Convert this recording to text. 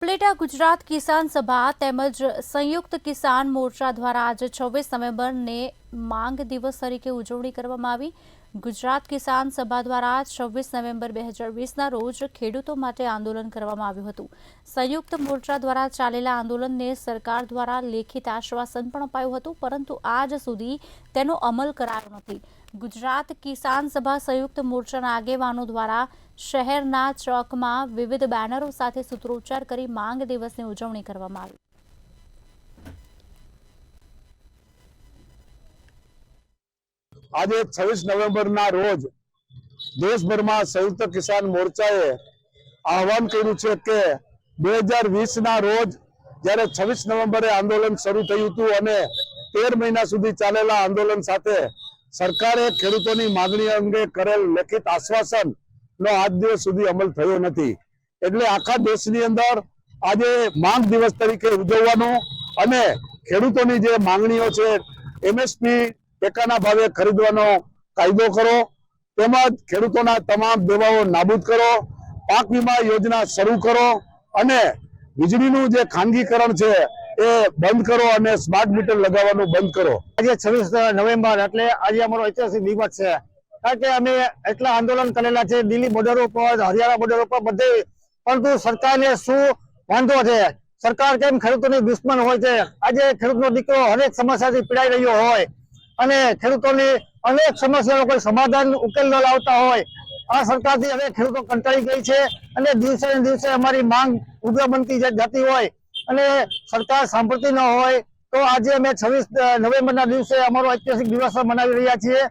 ઉપલેટા ગુજરાત કિસાન સભા તેમજ સંયુક્ત કિસાન મોરચા દ્વારા આજે 26 નવેમ્બરને માંગ દિવસ તરીકે ઉજવણી કરવામાં આવી। ગુજરાત કિસાન સભા દ્વારા 26 નવેમ્બર 2020ના રોજ ખેડૂતો માટે આંદોલન કરવામાં આવ્યું હતું। સંયુક્ત મોરચા દ્વારા ચાલેલા આંદોલનને સરકાર દ્વારા લેખિત આશ્વાસન પણ અપાયું હતું, પરંતુ આજ સુધી તેનો અમલ કરાયો નથી। ગુજરાત કિસાન સભા સંયુક્ત મોરચાના આગેવાનો દ્વારા શહેરના ચોકમાં વિવિધ બેનરો સાથે સૂત્રોચ્ચાર કરી માંગ દિવસની ઉજવણી કરવામાં આવી। આજે 26 નવેમ્બરના રોજ દેશભરમાં સંયુક્ત કિસાન મોરચાએ આહવાન કર્યું છે કે 2020ના રોજ જ્યારે 26 નવેમ્બરે આંદોલન શરૂ થયું હતું અને 13 મહિના સુધી ચાલેલા આંદોલન સાથે સરકારે ખેડૂતોની માંગણી અંગે કરેલ લેખિત આશ્વાસનનો આજ દિવસ સુધી અમલ થયો નથી। એટલે આખા દેશની અંદર આજે માંગ દિવસ તરીકે ઉજવવાનો અને ખેડૂતોની જે માંગણીઓ છે એમએસપી ટેકાના ભાવે ખરીદવાનો કાયદો કરો, તેમજ ખેડૂતોના તમામ દેવાઓ નાબૂદ કરો, પાક વીમા યોજના શરૂ કરો અને વીજળીનું જે ખાનગીકરણ છે એ બંધ કરો અને સ્માર્ટ મીટર લગાવવાનું બંધ કરો। આજે 26 નવેમ્બર એટલે આજે અમારો ઐતિહાસિક દિવસ છે, કારણ કે અમે એટલા આંદોલન કરેલા છે દિલ્હી બોર્ડર ઉપર, હરિયાણા બોર્ડર ઉપર બધે, પરંતુ સરકારને શું વાંધો છે? સરકાર કેમ ખેડૂતોની દુશ્મન હોય છે? આજે ખેડૂતનો દીકરો અનેક સમસ્યાથી પીડાઈ રહ્યો હોય અને ખેડૂતોની અનેક સમસ્યાનો કોઈ સમાધાન ઉકેલ ન લાવતા હોય, આ સરકારથી હવે ખેડૂતો કંટાળી ગઈ છે અને દિવસે ને દિવસે અમારી માંગ ઉગ્ર બનતી જતી હોય અને સરકાર સાંભળતી ન હોય, તો આજે અમે 26 નવેમ્બરના દિવસે અમારો ઐતિહાસિક દિવસ મનાવી રહ્યા છીએ।